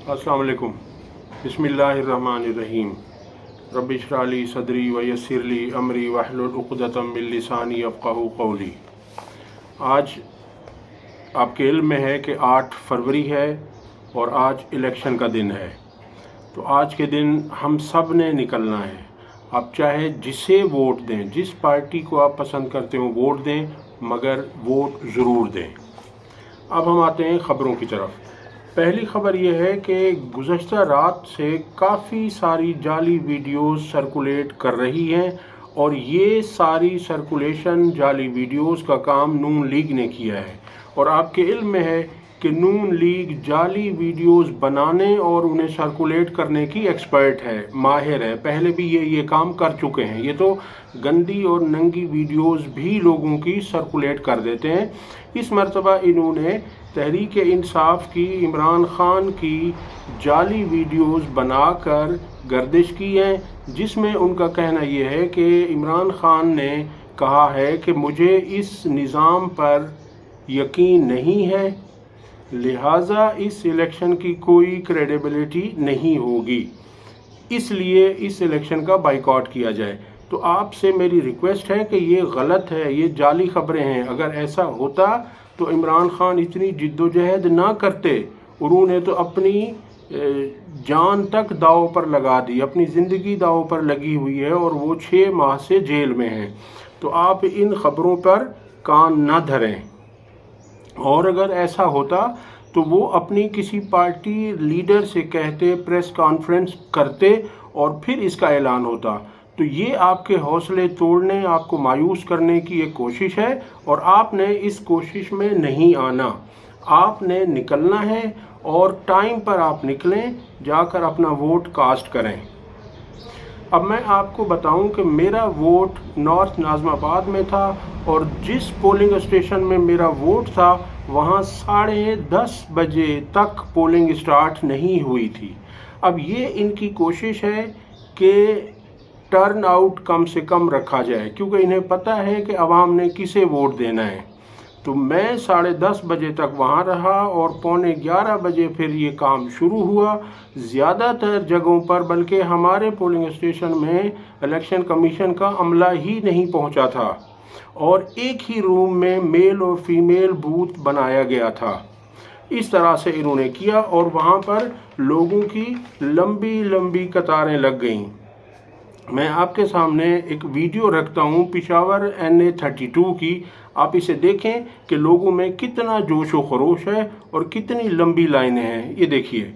अस्सलाम वालेकुम। बिस्मिल्लाहिर्रहमानिर्रहीम। रब्बि इश्रह ली सदरी व यस्सिर ली अमरी वहलुल उक़दतम मिन लिसानी यफ़क़हू क़ौली। आज आपके इल्म में है कि 8 फरवरी है और आज इलेक्शन का दिन है। तो आज के दिन हम सब ने निकलना है। आप चाहे जिसे वोट दें, जिस पार्टी को आप पसंद करते हो वोट दें, मगर वोट ज़रूर दें। अब हम आते हैं ख़बरों की तरफ। पहली ख़बर यह है कि गुज़श्ता रात से काफ़ी सारी जाली वीडियोस सर्कुलेट कर रही हैं और ये सारी सर्कुलेशन जाली वीडियोस का काम नून लीग ने किया है। और आपके इल्म में है कि नून लीग जाली वीडियोस बनाने और उन्हें सर्कुलेट करने की एक्सपर्ट है, माहिर है। पहले भी ये काम कर चुके हैं। ये तो गंदी और नंगी वीडियोस भी लोगों की सर्कुलेट कर देते हैं। इस मरतबा इन्होंने तहरीक इंसाफ की इमरान खान की जाली वीडियोस बनाकर गर्दिश की है, जिसमें उनका कहना यह है कि इमरान खान ने कहा है कि मुझे इस निज़ाम पर यकीन नहीं है, लिहाजा इस इलेक्शन की कोई क्रेडिबिलिटी नहीं होगी, इसलिए इस इलेक्शन का बाइकआउट किया जाए। तो आपसे मेरी रिक्वेस्ट है कि ये गलत है, ये जाली खबरें हैं। अगर ऐसा होता तो इमरान खान इतनी जिद्दोजहद ना करते। उन्होंने तो अपनी जान तक दाव पर लगा दी, अपनी ज़िंदगी दाव पर लगी हुई है और वो 6 माह से जेल में हैं। तो आप इन ख़बरों पर कान ना धरें। और अगर ऐसा होता तो वो अपनी किसी पार्टी लीडर से कहते, प्रेस कॉन्फ्रेंस करते और फिर इसका ऐलान होता। तो ये आपके हौसले तोड़ने, आपको मायूस करने की एक कोशिश है और आपने इस कोशिश में नहीं आना। आपने निकलना है और टाइम पर आप निकलें, जाकर अपना वोट कास्ट करें। अब मैं आपको बताऊं कि मेरा वोट नॉर्थ नाज़िमाबाद में था और जिस पोलिंग स्टेशन में मेरा वोट था वहाँ 10:30 बजे तक पोलिंग स्टार्ट नहीं हुई थी। अब ये इनकी कोशिश है कि टर्न आउट कम से कम रखा जाए, क्योंकि इन्हें पता है कि अवाम ने किसे वोट देना है। तो मैं 10:30 बजे तक वहाँ रहा और 11:15 बजे फिर ये काम शुरू हुआ। ज़्यादातर जगहों पर, बल्कि हमारे पोलिंग स्टेशन में इलेक्शन कमीशन का अमला ही नहीं पहुँचा था और एक ही रूम में मेल और फीमेल बूथ बनाया गया था। इस तरह से इन्होंने किया और वहाँ पर लोगों की लंबी लंबी कतारें लग गईं। मैं आपके सामने एक वीडियो रखता हूँ पिशावर NA 32 की। आप इसे देखें कि लोगों में कितना जोश व खरोश है और कितनी लंबी लाइनें हैं। ये देखिए।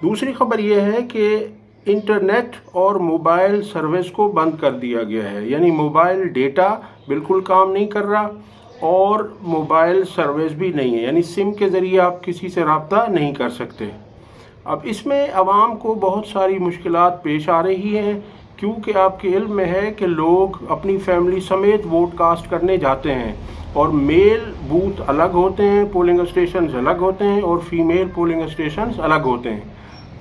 दूसरी खबर यह है कि इंटरनेट और मोबाइल सर्विस को बंद कर दिया गया है, यानी मोबाइल डेटा बिल्कुल काम नहीं कर रहा और मोबाइल सर्विस भी नहीं है, यानी सिम के ज़रिए आप किसी से रब्ता नहीं कर सकते। अब इसमें आवाम को बहुत सारी मुश्किलात पेश आ रही हैं, क्योंकि आपके इल्म में है कि लोग अपनी फैमिली समेत वोट कास्ट करने जाते हैं और मेल बूथ अलग होते हैं, पोलिंग स्टेशन अलग होते हैं और फीमेल पोलिंग स्टेशन अलग होते हैं।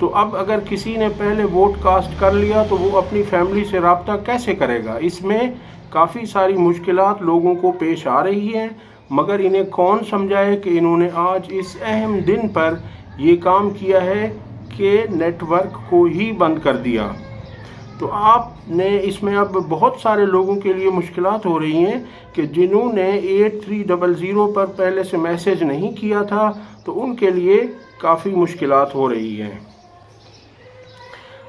तो अब अगर किसी ने पहले वोट कास्ट कर लिया तो वो अपनी फैमिली से रब्ता कैसे करेगा? इसमें काफ़ी सारी मुश्किलात लोगों को पेश आ रही हैं। मगर इन्हें कौन समझाए कि इन्होंने आज इस अहम दिन पर ये काम किया है कि नेटवर्क को ही बंद कर दिया। तो आपने इसमें अब बहुत सारे लोगों के लिए मुश्किलात हो रही हैं कि जिन्होंने 8300 पर पहले से मैसेज नहीं किया था, तो उनके लिए काफ़ी मुश्किलात हो रही हैं।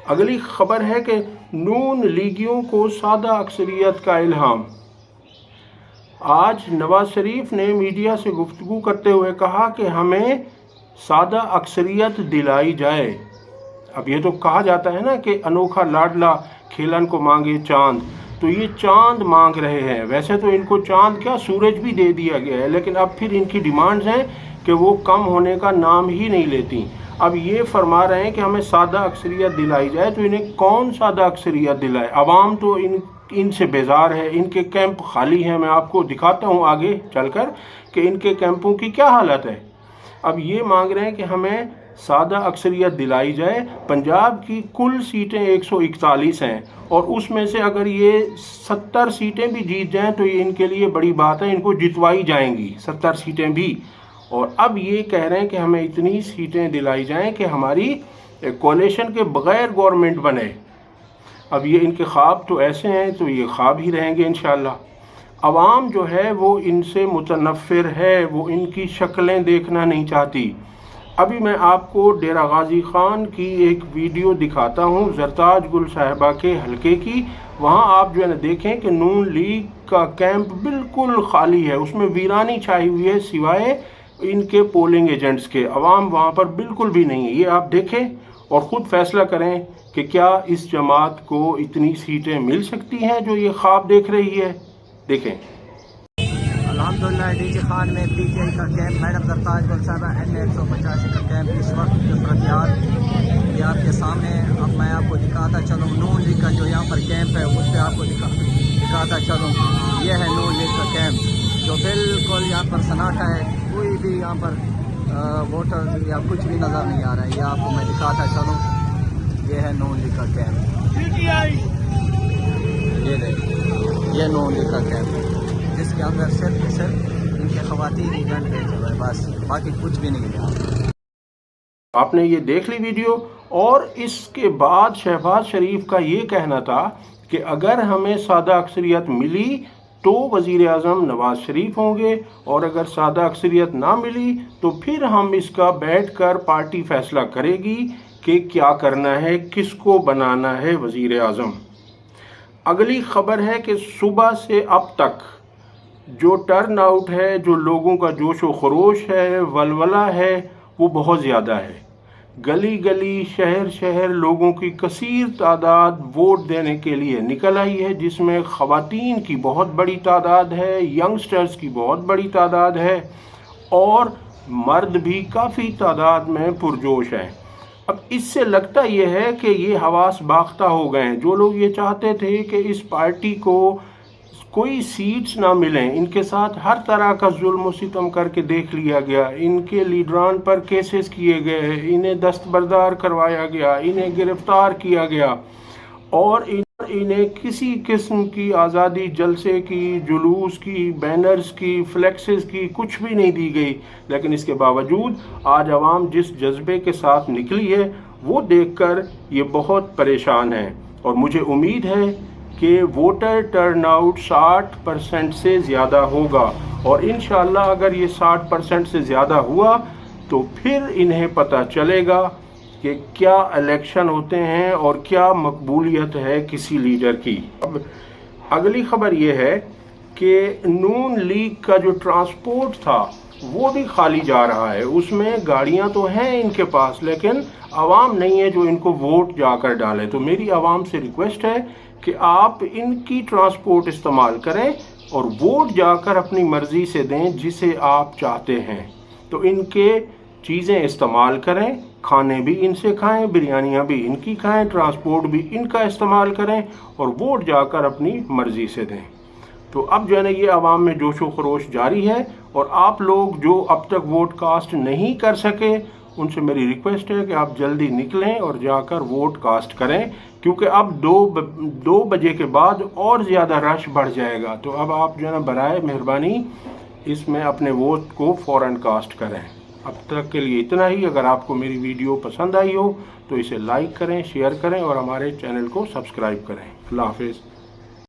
अगली खबर है कि नून लीगियों को सादा अक्सरियत का इल्हाम। आज नवाज शरीफ ने मीडिया से गुफ्तगू करते हुए कहा कि हमें सादा अक्सरियत दिलाई जाए। अब ये तो कहा जाता है ना कि अनोखा लाडला खेलन को मांगे चांद, तो ये चांद मांग रहे हैं। वैसे तो इनको चांद क्या सूरज भी दे दिया गया है, लेकिन अब फिर इनकी डिमांड्स हैं कि वो कम होने का नाम ही नहीं लेती। अब ये फरमा रहे हैं कि हमें सादा अक्सरियत दिलाई जाए, तो इन्हें कौन सादा अक्सरियत दिलाए? अवाम तो इनसे बेजार है, इनके कैंप खाली हैं। मैं आपको दिखाता हूँ आगे चलकर कि इनके कैंपों की क्या हालत है। अब ये मांग रहे हैं कि हमें सादा अक्सरियत दिलाई जाए। पंजाब की कुल सीटें 141 हैं और उसमें से अगर ये 70 सीटें भी जीत जाएं तो ये इनके लिए बड़ी बात है, इनको जितवाई जाएंगी 70 सीटें भी। और अब ये कह रहे हैं कि हमें इतनी सीटें दिलाई जाएं कि हमारी कोalition के बगैर गवर्नमेंट बने। अब ये इनके ख्वाब तो ऐसे हैं, तो ये ख्वाब ही रहेंगे इंशाअल्लाह। अवाम जो है वो इनसे मुतनफ़िर है, वो इनकी शक्लें देखना नहीं चाहती। अभी मैं आपको डेरा गाजी खान की एक वीडियो दिखाता हूँ जरताज गुल साहिबा के हलके की। वहाँ आप जो है ना देखें कि नून लीग का कैंप बिल्कुल खाली है, उसमें वीरानी छाई हुई है सिवाय इनके पोलिंग एजेंट्स के। अवाम वहाँ पर बिल्कुल भी नहीं है। ये आप देखें और ख़ुद फैसला करें कि क्या इस जमात को इतनी सीटें मिल सकती हैं जो ये ख्वाब देख रही है। देखें। अल्हम्दुलिल्लाह डीजे खान में पीटीआई का कैंप, मैडम जरताज गुल साहिबा N185 का कैंप इस वक्त ये आपके सामने। अब मैं आपको दिखाता चलूँ नून लीग का जो यहाँ पर कैंप है, उस पर आपको दिखाता चलूँ। ये है नून लीग का कैंप जो बिल्कुल यहाँ पर सन्नाटा है, कोई भी यहाँ पर वोटर या कुछ भी नज़र नहीं आ रहा है। ये आपको मैं दिखाता चलूँ, ये है नून लीग का कैंप। ये देखिए, ये नून लीग का कैंप है जिसके अंदर सिर्फ इनके ख़वातीन ही गन भेजे हुए, बस बाकी कुछ भी नहीं है। आपने ये देख ली वीडियो। और इसके बाद शहबाज शरीफ का ये कहना था कि अगर हमें सादा अक्सरियत मिली तो वज़ीर आज़म नवाज शरीफ होंगे, और अगर सादा अक्सरियत ना मिली तो फिर हम इसका बैठकर पार्टी फैसला करेगी कि क्या करना है, किसको बनाना है वज़ीर आज़म। अगली खबर है कि सुबह से अब तक जो टर्न आउट है, जो लोगों का जोश व खरोश है, वलवला है, वो बहुत ज़्यादा है। गली गली शहर शहर लोगों की कसीर तादाद वोट देने के लिए निकल आई है, जिसमें ख़वातीन की बहुत बड़ी तादाद है, यंगस्टर्स की बहुत बड़ी तादाद है और मर्द भी काफ़ी तादाद में पुरजोश हैं। अब इससे लगता ये है कि ये हवास बाख्ता हो गए हैं। जो लोग ये चाहते थे कि इस पार्टी को कोई सीट्स ना मिलें, इनके साथ हर तरह का जुल्म सितम करके देख लिया गया, इनके लीडरान पर केसेस किए गए, इन्हें दस्तबरदार करवाया गया, इन्हें गिरफ्तार किया गया और इन्हें किसी किस्म की आज़ादी जलसे की, जुलूस की, बैनर्स की, फ्लेक्सेस की कुछ भी नहीं दी गई। लेकिन इसके बावजूद आज आवाम जिस जज्बे के साथ निकली है वो देखकर ये बहुत परेशान है। और मुझे उम्मीद है कि वोटर टर्नआउट 60% से ज़्यादा होगा और इंशाअल्लाह अगर ये 60% से ज़्यादा हुआ तो फिर इन्हें पता चलेगा कि क्या इलेक्शन होते हैं और क्या मकबूलियत है किसी लीडर की। अब अगली खबर ये है कि नून लीग का जो ट्रांसपोर्ट था वो भी खाली जा रहा है। उसमें गाड़ियां तो हैं इनके पास, लेकिन आवाम नहीं है जो इनको वोट जाकर डाले। तो मेरी आवाम से रिक्वेस्ट है कि आप इनकी ट्रांसपोर्ट इस्तेमाल करें और वोट जाकर अपनी मर्ज़ी से दें जिसे आप चाहते हैं। तो इनके चीज़ें इस्तेमाल करें, खाने भी इनसे खाएं, बिरयानियाँ भी इनकी खाएं, ट्रांसपोर्ट भी इनका इस्तेमाल करें और वोट जाकर अपनी मर्ज़ी से दें। तो अब जो है ना ये आवाम में जोश व खरोश जारी है और आप लोग जो अब तक वोट कास्ट नहीं कर सके उनसे मेरी रिक्वेस्ट है कि आप जल्दी निकलें और जाकर वोट कास्ट करें, क्योंकि अब 2 बजे के बाद और ज़्यादा रश बढ़ जाएगा। तो अब आप जो है ना बराए मेहरबानी اس میں اپنے ووٹ کو فوراً کاسٹ کریں۔ اب تک کے لیے اتنا ہی۔ اگر آپ کو میری ویڈیو پسند آئی ہو تو اسے لائک کریں، شیئر کریں اور ہمارے چینل کو سبسکرائب کریں۔ اللہ حافظ۔